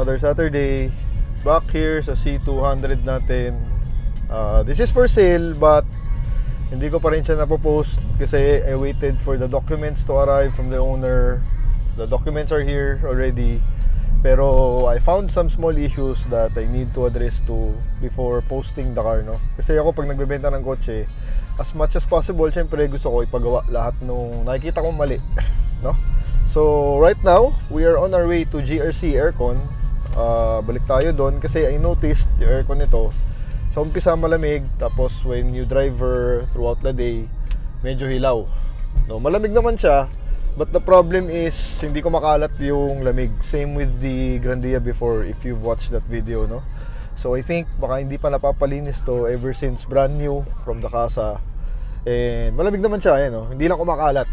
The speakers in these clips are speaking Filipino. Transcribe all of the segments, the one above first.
Another Saturday. Back here sa C200 natin. This is for sale but hindi ko pa rin siya napopost kasi I waited for the documents to arrive from the owner. The documents are here already. Pero I found some small issues that I need to address to before posting the car, no? Kasi ako pag nagbebenta ng kotse, as much as possible, syempre gusto ko ipagawa lahat nung nakikita kong mali, no? So right now, we are on our way to GRC Aircon. Balik tayo doon kasi I noticed yung aircon nito sa umpisa malamig, tapos when you drive throughout the day, medyo hilaw, no? Malamig naman siya, but the problem is hindi ko makalat yung lamig. Same with the Grandia before, if you've watched that video, no? So I think baka hindi pa napapalinis to ever since brand new from the casa. And malamig naman siya, no? Hindi lang kumakalat.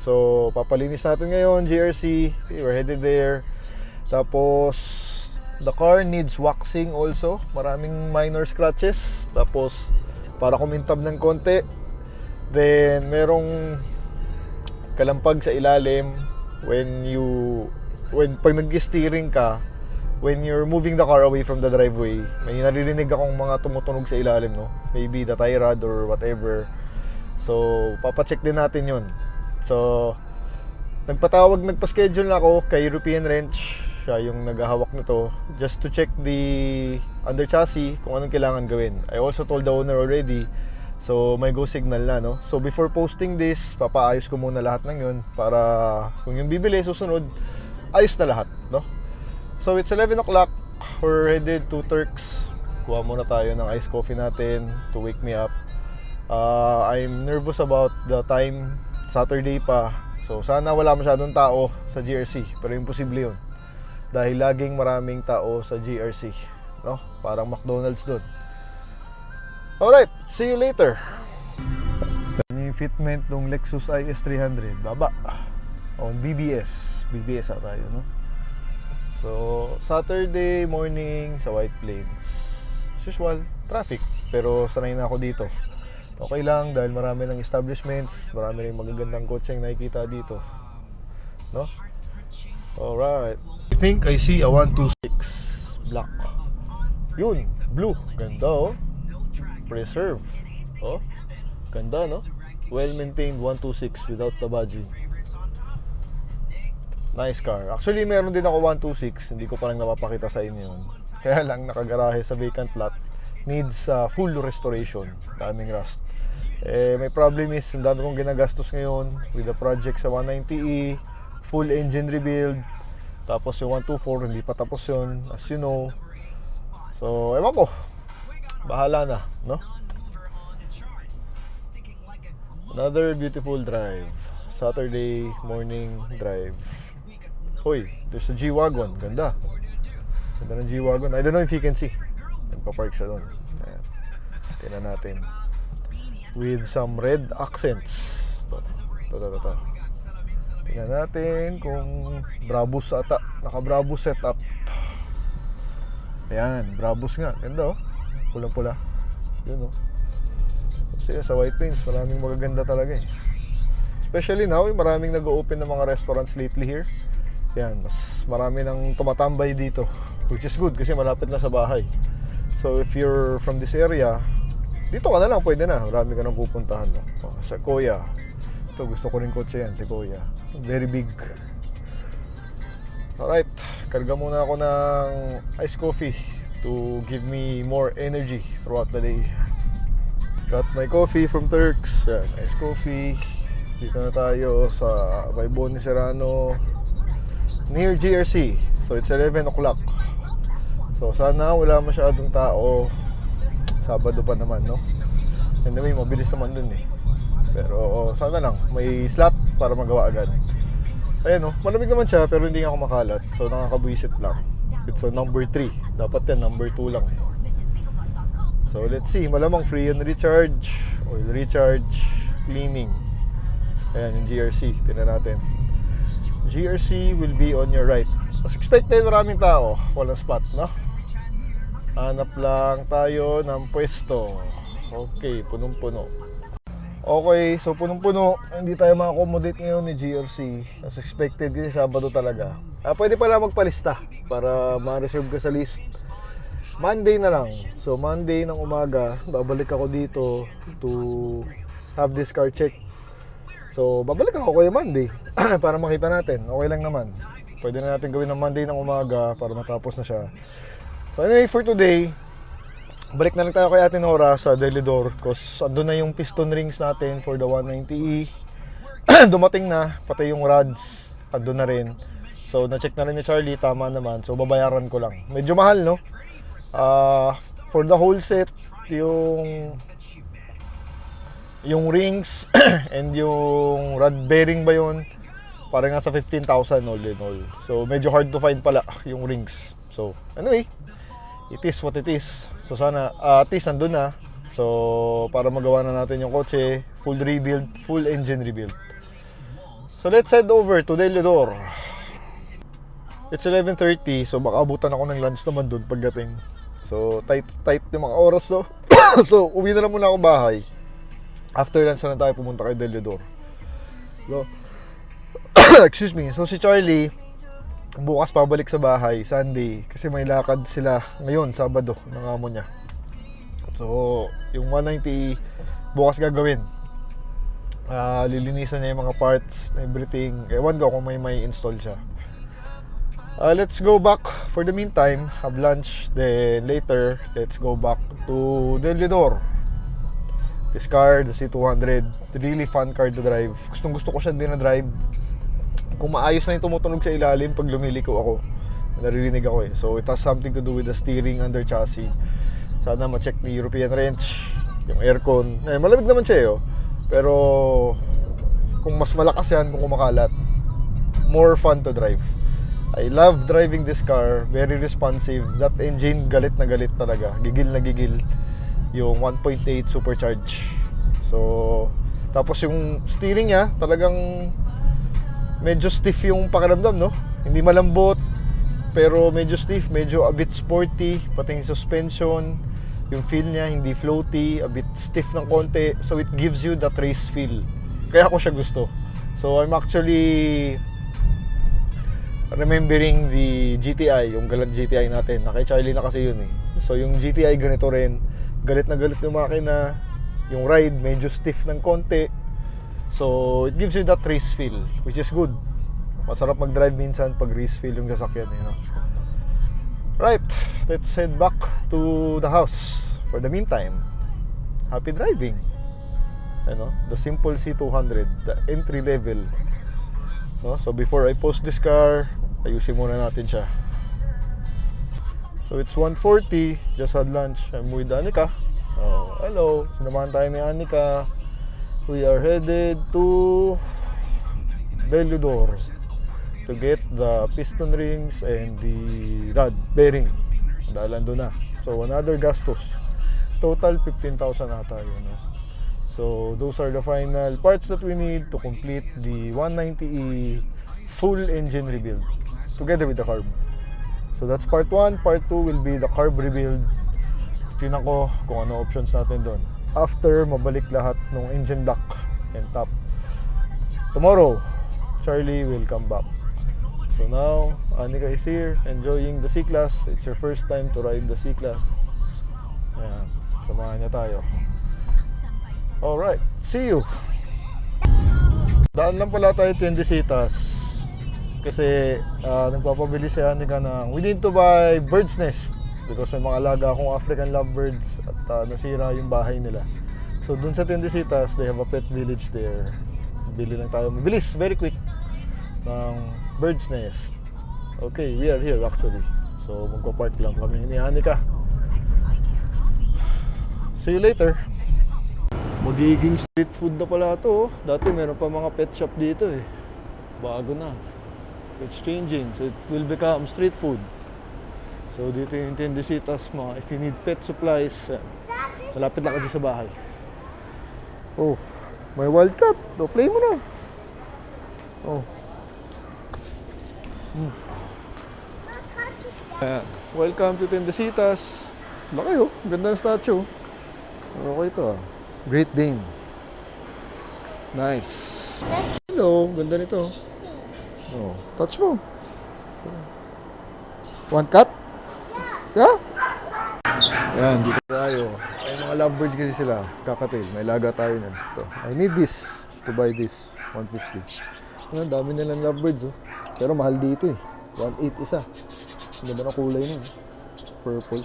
So papalinis natin ngayon, GRC. We're headed there. Tapos the car needs waxing also. Maraming minor scratches. Tapos para kumintab ng konti. Then merong kalampag sa ilalim pag nag-steering ka, when you're moving the car away from the driveway, may naririnig akong mga tumutunog sa ilalim, no? Maybe the tie rod or whatever. So papacheck din natin yun. So nagpa-schedule na ako kay European Wrench. Siya yung naghahawak nito, just to check the under chassis kung anong kailangan gawin. I also told the owner already. So may go signal na, no? So before posting this, papaayos ko muna lahat ng yun para kung yung bibili susunod, ayos na lahat, no? So it's 11 o'clock. We're headed to Turks. Kuha muna tayo ng iced coffee natin to wake me up. I'm nervous about the time. Saturday pa. So sana wala masyadong tao sa GRC, pero imposible yun dahil laging maraming tao sa GRC, no? Parang McDonald's doon. Alright, see you later. Yung fitment ng Lexus IS300, baba on BBS ata tayo, no? So Saturday morning sa White Plains, as usual, traffic, pero sanay na ako dito. Okay lang dahil marami ng establishments, marami rin magagandang kotseng nakikita dito, no? Alright, I think I see a 126 black. Yun, blue, ganda, oh. Preserve. Oh, ganda, no? Well maintained 126 without the badging. Nice car. Actually, meron din ako 126. Hindi ko pa lang napapakita sa inyo yun. Kaya lang nakagarahe sa vacant lot. Needs full restoration. Daming rust. May problem is, ang dami kong ginagastos ngayon with the project sa 190E. Full engine rebuild. Tapos yung 124, hindi pa tapos yun, as you know. So, ewan ko. Bahala na, no? Another beautiful drive. Saturday morning drive. Hoy, there's a G-Wagon. Ganda. Ganda ng G-Wagon. I don't know if you can see. Nagpa-park siya doon. Ayan. Tingnan natin. With some red accents. Ito. Tingnan natin kung Brabus ata. Naka-Brabus setup. Ayan, Brabus nga. Ganda, oh. Pulang-pula. Yun, oh. Kasi sa White Plains, maraming magaganda talaga, eh. Especially now, maraming nag-open ng mga restaurants lately here. Yan, mas marami nang tumatambay dito, which is good kasi malapit na sa bahay. So if you're from this area, dito ka na lang, pwede na. Marami ka nang pupuntahan, no? Sequoia. Ito, gusto ko rin kotse yan, Sequoia. Very big. Alright, karga muna ako ng iced coffee to give me more energy throughout the day. Got my coffee from Turks. Yan, iced coffee. Dito na tayo sa Baybon ni Serrano, near GRC. So it's 11 o'clock. So sana wala masyadong tao. Sabado pa naman, no? Anyway, mabilis naman dun, eh. Pero sana lang may slot para magawa agad. Ayan, no? Malamig naman siya pero hindi nga ako makalat. So nakakabuisit lang. It's on number 3. Dapat yan number 2 lang, eh. So let's see. Malamang free on recharge, oil recharge, cleaning. Ayan yung GRC. Tingnan natin. GRC will be on your right. As expected, maraming tao. Walang spot, no? Hanap lang tayo ng pwesto. Okay, punong-puno. Okay, so punong-puno. Hindi tayo ma-accommodate ngayon ni GRC. As expected kasi Sabado talaga. Pwede pala magpalista para ma-reserve ka sa list. Monday na lang. So Monday ng umaga, babalik ako dito to have this car check. So babalik ako kuya Monday para makita natin. Okay lang naman. Pwede na natin gawin ng Monday ng umaga para matapos na siya. So anyway, for today, balik na lang tayo kay Ate Nora sa Delidor because andun na yung piston rings natin for the 190E. Dumating na, pati yung rods andun na rin. So na-check na rin ni Charlie, tama naman. So babayaran ko lang. Medyo mahal, no? For the whole set, yung rings and yung rod bearing ba yun, parang nasa 15,000 all in all. So medyo hard to find pala yung rings. So anyway, it is what it is. So sana at least nandun na. So para magawa na natin yung kotse, full rebuild, full engine rebuild. So let's head over to Delidor. It's 11:30, so baka abutan ako ng lunch naman doon pagdating. So tight yung mga oras, no? So uwi na lang muna ako bahay. After lunch na tayo pumunta kay Delidor. So, excuse me. So si Charlie bukas pabalik sa bahay, Sunday, kasi may lakad sila ngayon, Sabado, ng amo niya. So, yung 190 bukas gagawin. Lilinisan niya yung mga parts, everything. Ewan ko kung may install siya. Let's go back for the meantime, have lunch, then later, let's go back to Delidor. This car, the C200, really fun car to drive. Gusto ko siya din na drive. Kung maayos na yung tumutunog sa ilalim pag lumiliko ako, naririnig ako eh. So it has something to do with the steering under chassis. Sana ma-check ni European wrench, yung aircon. Malamig naman siya eh, oh. Pero kung mas malakas yan, kung kumakalat, more fun to drive. I love driving this car, very responsive. That engine, galit na galit talaga. Gigil na gigil yung 1.8 supercharge. So, tapos yung steering niya, talagang medyo stiff yung pakiramdam, no? Hindi malambot, pero medyo stiff, medyo a bit sporty. Pati yung suspension, yung feel niya, hindi floaty, a bit stiff ng konti. So it gives you that race feel. Kaya ako siya gusto. So I'm actually remembering the GTI, yung Galant GTI natin. Kay Charlie na kasi yun eh. So yung GTI ganito rin, galit na galit yung makina, yung ride medyo stiff ng konti. So it gives you that race feel, which is good. Masarap mag-drive minsan pag race feel yung sasakyan, you know? Right, let's head back to the house. For the meantime, happy driving. You know, the simple C200, the entry level. So before I post this car, ayusin muna natin siya. So it's 1:40, just had lunch. I'm with Anika. Oh, hello, sinamahan tayo ni Anika. We are headed to Delidor to get the piston rings and the rod bearing. Dahil ando na. So another gastos. Total 15,000 ata yun, no? So those are the final parts that we need to complete the 190E full engine rebuild together with the carb. So that's part 1. Part 2 will be the carb rebuild. Tingnan ko kung ano options natin doon after mabalik lahat ng engine block and top. Tomorrow, Charlie will come back. So now, Anika is here enjoying the C-Class. It's her first time to ride the C-Class. Ayan, samahan niya tayo. Alright, see you! Daan lang pala tayo Tiendesitas kasi nagpapabili si Anika ng we need to buy bird's nest because may mga alaga akong African lovebirds at nasira yung bahay nila. So dun sa Tiendesitas, they have a pet village there. Bili lang tayo, mabilis, very quick, ng bird's nest. Okay, we are here actually. So magpa-park lang kami ni Anika. See you later! Magiging street food na pala ito. Dati meron pa mga pet shop dito eh. Bago na. It's changing. So it will become street food. So dito yung Tiendesitas mga if you need pet supplies, malapit lang kasi sa bahay. Oh, may wildcat. So play mo na. Oh. Welcome to Tiendesitas. Laki oh. Ganda ng statue. Okay ito ah. Great Dane. Nice. Hello, ganda nito. Oh, touch mo. One cut? Yeah? Yan, dito tayo. Ay, mga lovebirds kasi sila. Kakatil. May laga tayo nun. Ito. I need this. To buy this. 150. Ang dami nilang lovebirds, oh. Pero mahal dito eh. 1.8 isa. Ang ganda na kulay nun. Purple.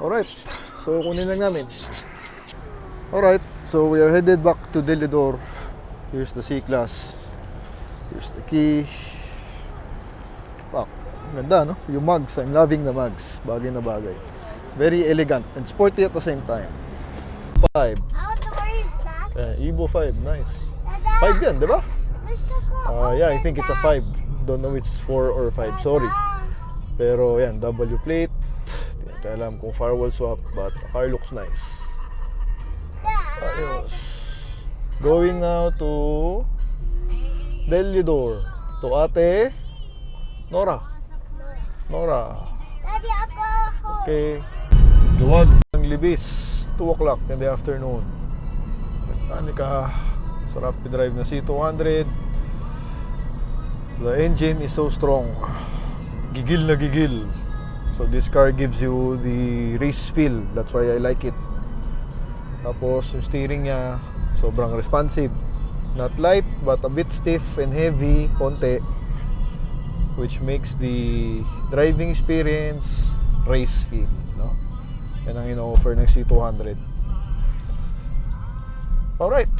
Alright. So, kunin lang namin. Alright. So, we are headed back to Delidor. Here's the C-Class. Here's the key. Back. Ganda, no? Yung mugs. I'm loving the mugs. Bagay na bagay. Very elegant and sporty at the same time. 5. I want to wear glasses. Evo 5. Nice. Dada, 5 yan, di ba? gusto ko. Yeah, I think it's a 5. Don't know if it's 4 or 5. Sorry. Pero yan, W plate. Hindi natin alam kung firewall swap, but the car looks nice. Ayos. Going now to Delidor. To ate Nora. Daddy, ako. Okay. Luwag ng Libis. 2 o'clock in the afternoon. Anika. Sarap i-drive na C200. The engine is so strong. Gigil na gigil. So this car gives you the race feel. That's why I like it. Tapos yung steering niya sobrang responsive. Not light but a bit stiff and heavy konti, which makes the driving experience race feel, no? Yan ang ino-offer ng C200. Alright,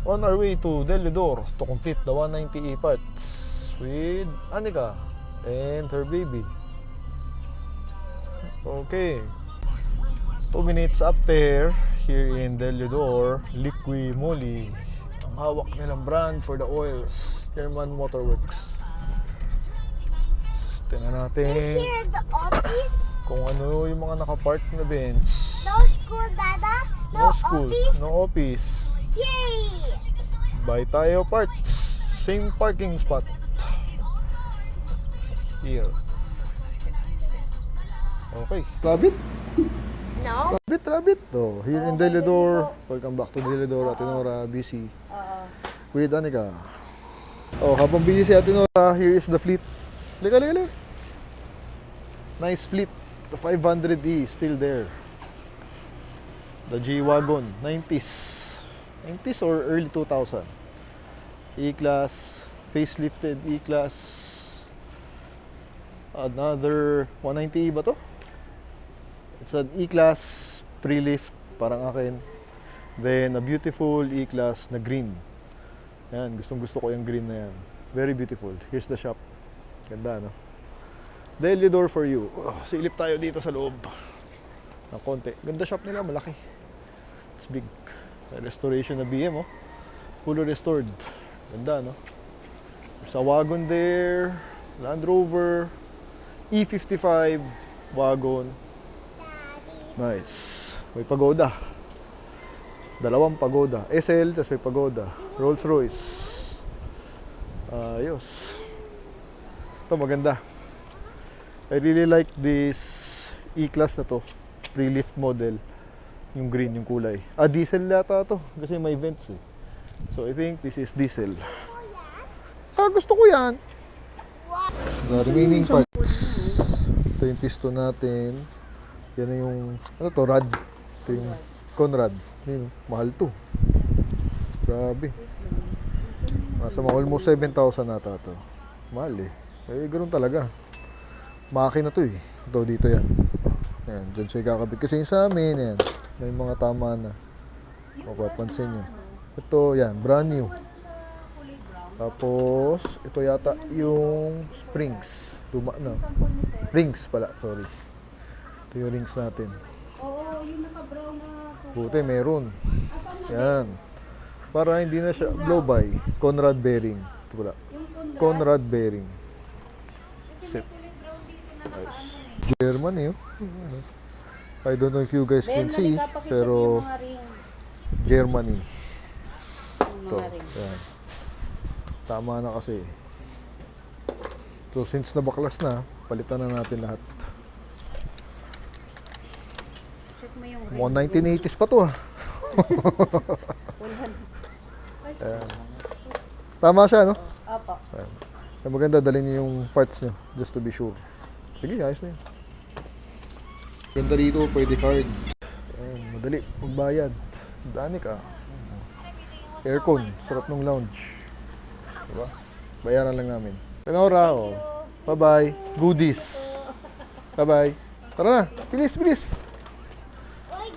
on our way to Delidor to complete the 190E parts with Anika and her baby. Okay, 2 minutes up there here in Delidor, Liqui Moly. Ang hawak nilang brand for the oils, German Motorworks. Tingnan natin Here, the office. kung ano yung mga nakapark na bench. No school, Dada. No, school, office. no office. Yay! Buy tayo parts. Same parking spot. Here. Okay. Rabbit? No. Rabbit. Oh, here in Delidor. Welcome back to Delidor, Ate Nora, busy. With Anika. Oh, habang busy si Ate Nora, here is the fleet. Liga. Nice fleet. The 500E is still there. The G-Wagon, 90s. 90s or early 2000. E-Class, facelifted E-Class. Another 190E ba to? It's an E-Class pre-lift, parang akin. Then a beautiful E-Class na green. Yan, gustong-gusto ko yung green na yan. Very beautiful. Here's the shop. Ganda, no? Delidor for you. Oh, silip tayo dito sa loob. Ng konti. Ganda shop nila, malaki. It's big. May restoration na BM, oh. Fully restored. Ganda, no? There's a wagon there. Land Rover. E55 wagon. Nice. May pagoda. 2 pagoda. SL, tas may pagoda. Rolls Royce. Ayos. Ito maganda. I really like this E-Class na to. Pre-lift model. Yung green, yung kulay. Diesel yata to. Kasi may vents eh. So I think this is diesel. Gusto ko yan. The remaining parts. Ito yung piston natin. Yan na yung, ano to, rod. Ito yung Conrad. Yun, mahal to. Grabe. Nasa mga almost 7,000 nata to. Mahal eh. Ganoon talaga. Makina to eh. Ito, dito yan. Yan, dyan siya kakabit. Kasi yung sa amin, yan. May mga tama na. Mapapansin nyo. Ito, yan, brand new. Tapos, ito yata yung springs. Luma na. Rings pala, sorry. Ito yung rings natin. Oo, yung naka-brown na. Buti, meron. Yan. Para hindi na siya blow-by. Conrad bearing. Ito pala. Conrad bearing. Sip. Nice. Germany, oh. I don't know if you guys can see, pero Germany. Ito. Yan. Tama na kasi. So, since nabaklas na, palitan na natin lahat. Check mo yung Mga 1980s pa to, ah. Ayan. Tama siya, no? Opo. Ayan. Kaya maganda, dalhin niyo yung parts niyo, just to be sure. Sige, ayos na yun. Ganda rito, pwede card. Ayan, madali, magbayad. Dani ka. Aircon, sarap ng lounge. Diba? Bayaran lang namin. Tenora, oh. Bye-bye. Goodies. Bye-bye. Tara na, bilis, bilis.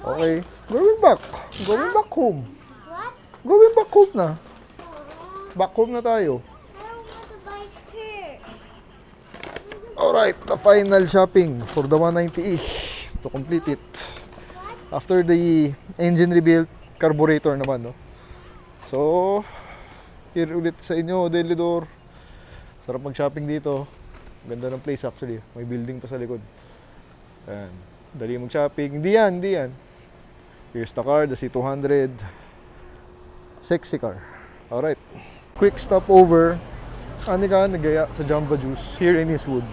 Okay, going back. Going back home. What? Going back home na. Back home na tayo. I don't want to buy here. Alright, the final shopping for the 190E to complete it. After the engine rebuild, carburetor naman, no? So, here ulit sa inyo, Delidor. Sarap mag-shopping dito. Ganda ng place actually. May building pa sa likod. Ayan. Dali mag-shopping. Hindi yan. Here's the car, the C200. Sexy car. Alright. Quick stopover. Anika, nagaya sa Jamba Juice here in Eastwood.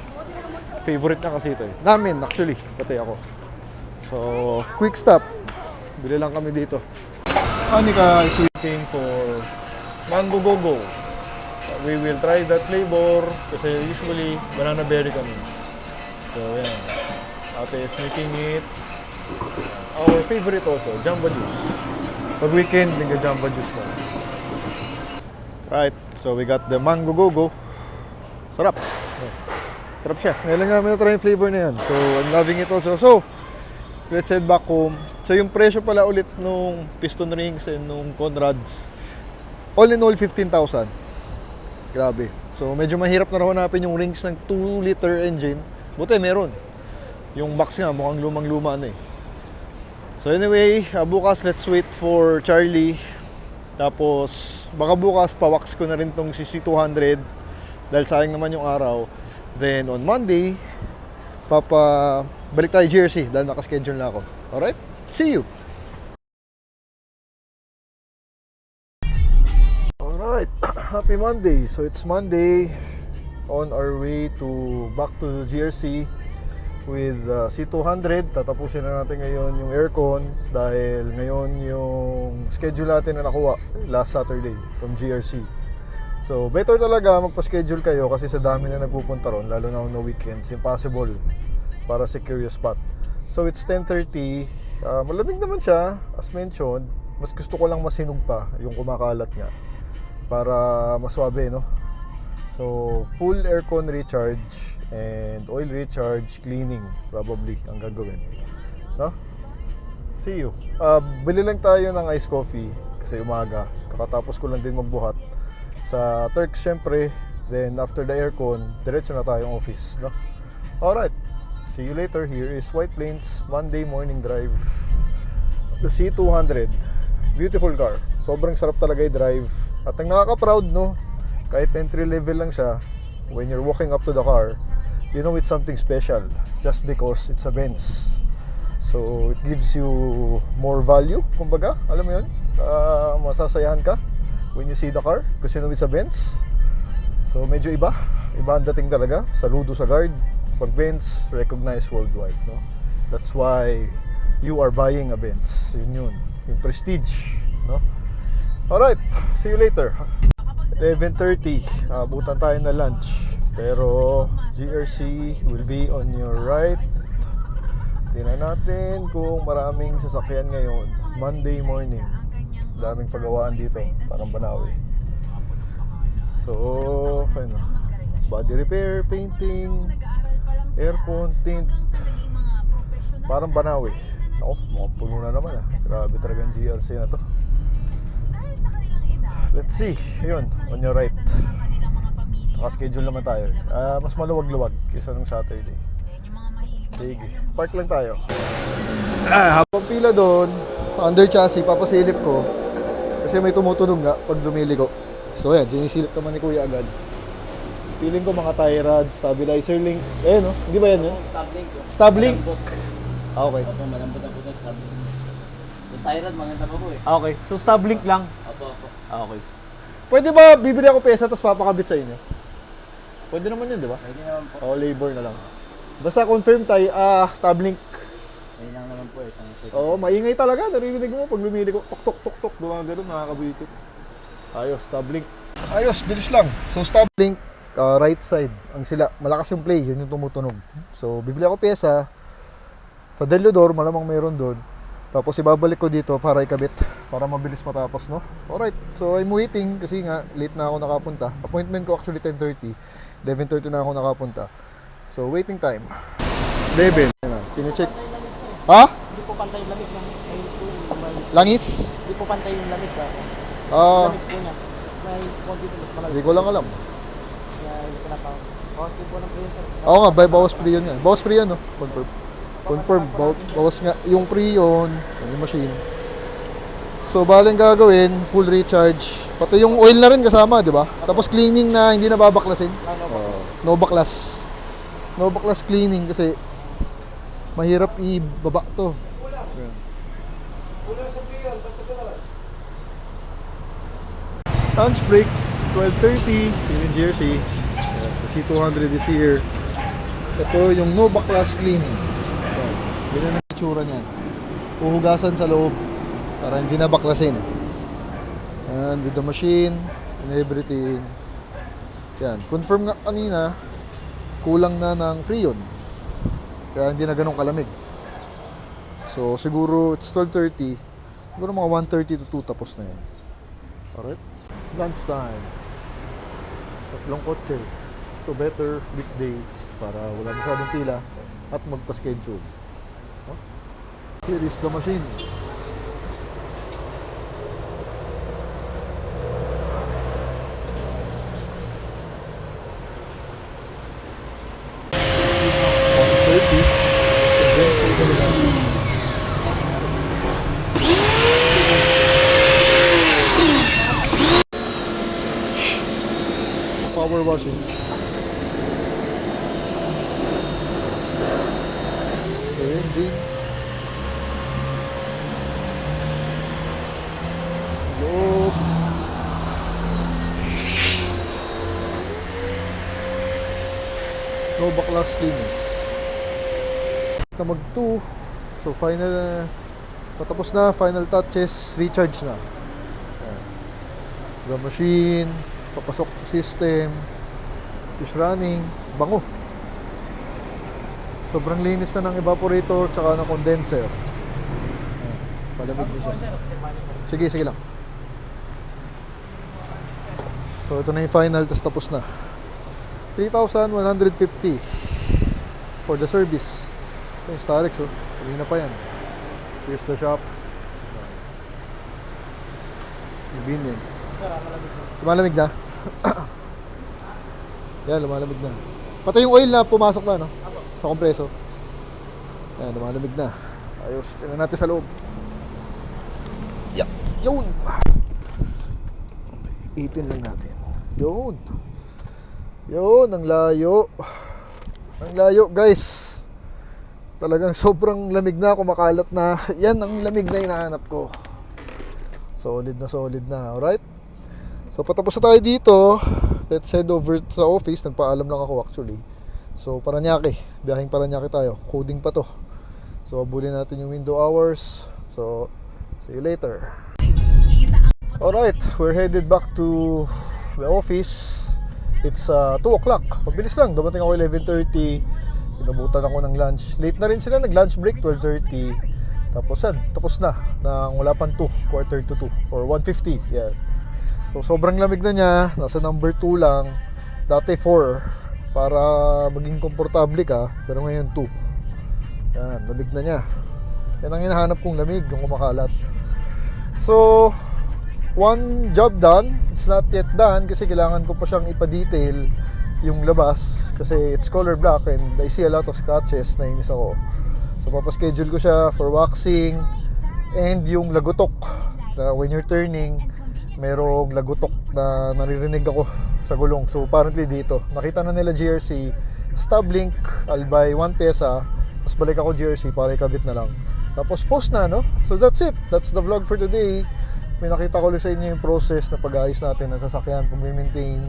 Favorite na kasi ito eh. Namin actually, pati ako. So, quick stop. Bili lang kami dito. Anika is waiting for Mango Gogo. We will try that flavor kasi usually banana berry kami. So, yan. Ate is making it. Our favorite also, Jamba Juice. Pag weekend, nagka-Jamba Juice ko. Right, so we got the Mango Gogo. Sarap. Sarap siya. Ngayon lang namin na-try yung flavor na yan. So, I'm loving it also. So, let's head back home. So, yung presyo pala ulit nung piston rings and nung Conrads, all in all, 15,000. Grabe. So, medyo mahirap na raw hanapin yung rings ng 2-liter engine. Buti, meron. Yung box nga, mukhang lumang-luma na eh. So, anyway, bukas, let's wait for Charlie. Tapos, baka bukas, pa-wax ko na rin tong CC200 dahil sayang naman yung araw. Then, on Monday, balik tayo GRC dahil nakaschedule na ako. Alright? See you! Alright, happy Monday. So, it's Monday on our way to back to GRC with C200. Tatapusin na natin ngayon yung aircon dahil ngayon yung schedule natin na nakuha last Saturday from GRC. So better talaga magpa-schedule kayo kasi sa dami na nagpupunta ron, lalo na no weekends, impossible para secure yung spot. So it's 10:30, malamig naman siya as mentioned. Mas gusto ko lang masinog pa yung kumakalat nga para maswabe, no? So full aircon recharge and oil recharge, cleaning probably ang gagawin, no? See you. Bili lang tayo ng iced coffee kasi umaga, kakatapos ko lang din magbuhat sa Turks syempre. Then after the aircon, diretso na tayong office, no? Alright, see you later. Here is White Plains Monday morning drive, the C200. Beautiful car, sobrang sarap talaga i-drive at ang nakaka-proud, no? Kahit entry level lang siya, when you're walking up to the car, you know it's something special just because it's a Benz. So it gives you more value, kumbaga, alam mo yun, masasayahan ka when you see the car because you know it's a Benz. So medyo iba ang dating talaga. Saludo sa guard pag Benz, recognized worldwide, no? That's why you are buying a Benz. Yun yung prestige, no? Alright, see you later. 11:30, abutan tayo na lunch. Pero GRC will be on your right. Tingnan natin kung maraming sasakyan ngayon. Monday morning. Daming pagawaan dito, parang Banawe. So, ano, body repair, painting, aircon, tint. Parang Banawe. Ako, mukhang puno na naman ah. Grabe talaga ang GRC na to. Let's see. Ayun, on your right. Naka-schedule naman tayo. Mas maluwag-luwag kaysa nung Saturday. Sige, park lang tayo. Habang pila doon, under chassis, papasilip ko. Kasi may tumutunog nga pag lumiligo. So yan, sinisilip naman ni Kuya agad. Feeling ko mga tie rods, stabilizer link. Ayun, no? Hindi ba yan yun? Stablink. Stablink? Okay. Opo, malambot ang puto stablink. Yung tie rod, maganda pa po eh. Okay, so stablink lang. Opo. Okay. Pwede ba bibili ako pyesa tapos papakabit sa inyo? Pwede naman yun, di ba? Pwede naman po. O, labor na lang. Basta confirm tayo, stablink. Pwede lang naman po eh. Oo, maingay talaga. Narinig mo pag lumili ko, tok, tok, tok, tok. Gumagano, nakakabisit. Ayos, Stablink. Ayos, bilis lang. So Stablink, right side ang sila. Malakas yung play, yun yung tumutunog. So bibili ako pyesa. Sa Deludor, malamang meron doon. Tapos ibabalik ko dito para ikabit, para mabilis matapos, no? Alright, so I'm waiting kasi nga late na ako nakapunta. Appointment ko actually 10:30. 11:30 na ako nakapunta. So waiting time. 11. Sino-check? Ha? Hindi po pantay yung lamig ng Langis? Hindi po pantay yung lamig ka. Lamig po niya. Mas may konti po, mas malamig. Hindi ko lang alam. Kaya hindi ko natawag. Bawas din po ng pressure. Oo nga, bawas pre yun yan. Bawas pre yan, no? Confirm. Bawas nga yung pre yun, yung machine. So, baling gagawin, full recharge. Pati yung oil na rin kasama, di ba? Tapos cleaning na hindi na babaklasin. No baklas. No baklas cleaning kasi mahirap ibaba to. Lunch break, 12:30, here in Jersey. The C200 is here. Ito yung no baklas cleaning. Ganyan ang itsura niyan. Uhugasan sa loob para hindi na baklasin. And with the machine and everything. Yan. Confirm nga kanina, kulang na ng Freon. Kaya hindi na ganun kalamig. So siguro it's 12:30. Siguro mga 1:30 to 2 tapos na yan. Alright. Lunch time. Tatlong kotse. So better weekday para wala masyadong pila at magpa-schedule. Here is the machine. Power washing. Engine. Look. No baklas linis. Na mag 2. So final patapos na, final touches, recharge na. Ayan. The machine, papasok sa system, is running, bango. Sobrang linis na ng evaporator tsaka ng condenser. Ayan. Palamig na siya. Sige lang. So ito na yung final, tapos na. 3,150 for the service. Ito yung Starex, oh. Kanina pa yan. Here's the shop. Convenient. Lumalamig na. Yan, lumalamig na. Pati yung oil na pumasok na, no? Sa kompreso. Yan, lumalamig na. Ayos. Tingnan natin sa loob. Yeah. Yun. 18 lang natin. Yun. Yun, ang layo. Ang layo, guys. Talagang sobrang lamig na, kumakalat na. Yan ang lamig na hinahanap ko. Solid na, alright? So patapos na tayo dito. Let's head over sa office. Nagpaalam lang ako actually. So Paranaque, biyaheng Paranaque tayo. Coding pa to. So abulin natin yung window hours. So see you later. Alright, we're headed back to the office. It's 2 o'clock. Mabilis lang, dumating ako 11:30. Inabutan ako ng lunch. Late na rin sila, nag-lunch break 12:30. Tapos na nang wala pang 2, quarter to 2 or 1:50. Yeah. So sobrang lamig na niya, nasa number 2 lang. Dati 4 para maging komportable ka, pero ngayon 2. Yan, lamig na niya. Yan ang hinahanap kong lamig, yung kumakalat. So one job done. It's not yet done kasi kailangan ko pa siyang ipa-detail yung labas kasi it's color black and I see a lot of scratches. Nainis ako. So papaschedule ko siya for waxing and yung lagutok na when you're turning merong lagutok na naririnig ako sa gulong. So apparently dito nakita na nila GRC Stablink, I'll buy 1 pesa tapos balik ako GRC para ikabit na lang tapos post na, no? So that's it, that's the vlog for today. May nakita ko ulit sa inyo yung process na pag-aayos natin ng sasakyan, pag-maintain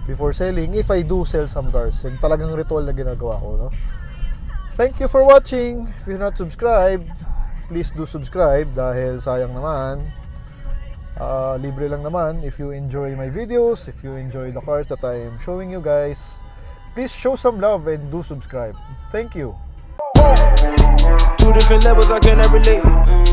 before selling, if I do sell some cars. Yung talagang ritual na ginagawa ko, no? Thank you for watching. If you're not subscribed, please do subscribe dahil sayang naman. Libre lang naman. If you enjoy my videos, if you enjoy the cars that I am showing you guys, please show some love and do subscribe. Thank you. Two different levels, I cannot relate.